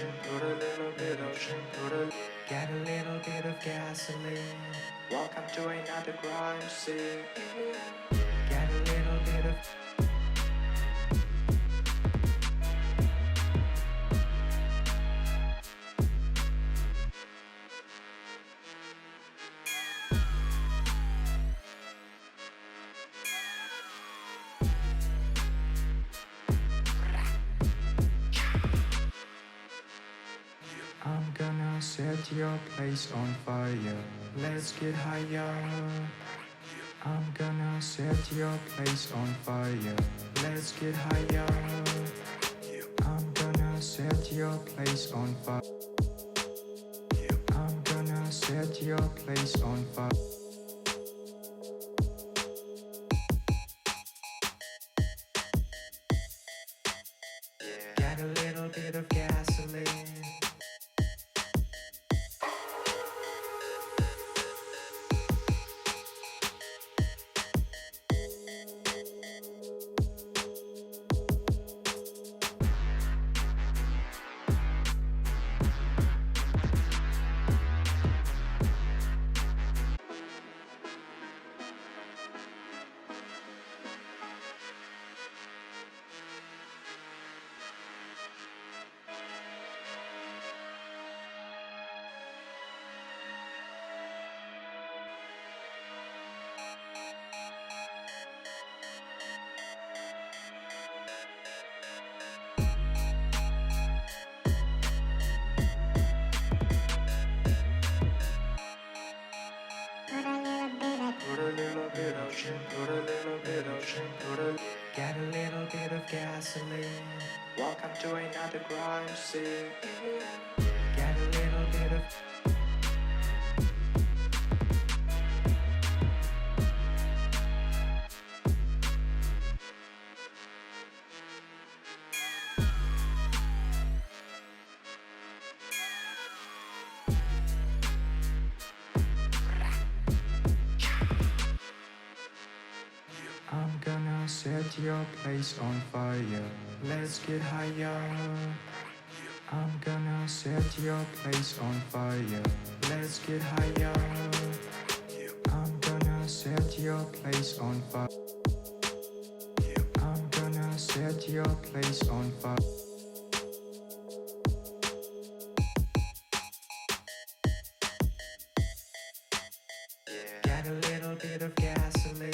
ocean, put a little bit ocean, get a little bit of gasoline. Welcome to another crime scene. Get a little bit of I'm gonna set your place on fire. Let's get higher. I'm gonna set your place on fire. Let's get higher. I'm gonna set your place on fire. I'm gonna set your place on fire. Get a little bit of gasoline. Put a little bit ocean, put a little bit ocean, get a little bit of gasoline. Welcome to another crime scene. Get a little bit of I'm gonna set your place on fire. Let's get higher. I'm gonna set your place on fire. Let's get higher. I'm gonna set your place on fire. I'm gonna set your place on fire. Get a little bit of gasoline.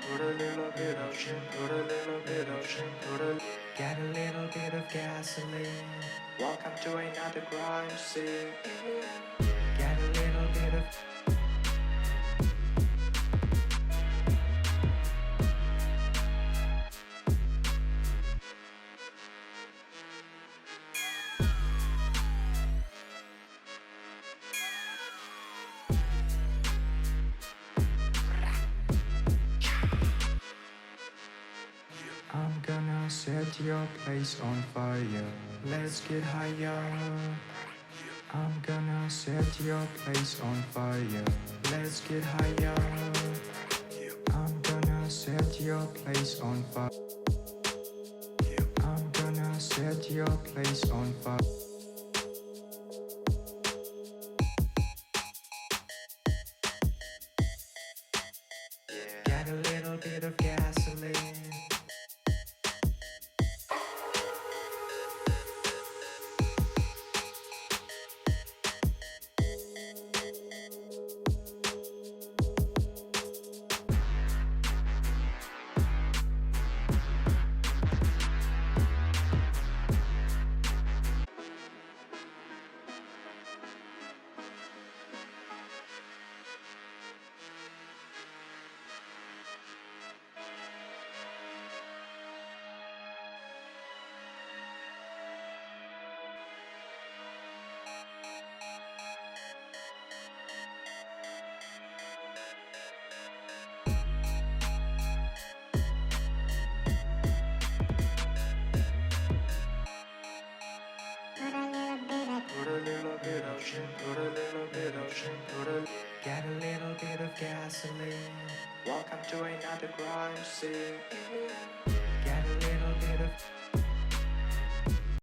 Put a little bit ocean, put a little bit ocean, get a little bit of gasoline. Welcome to another crime scene. Get a little bit of I'm gonna set your place on fire. Let's get higher. I'm gonna set your place on fire. Let's get higher. I'm gonna set your place on fire. I'm gonna set your place on fire. Get a little bit of gasoline. Get a little bit of gasoline. Welcome to another crime scene. Get a little bit of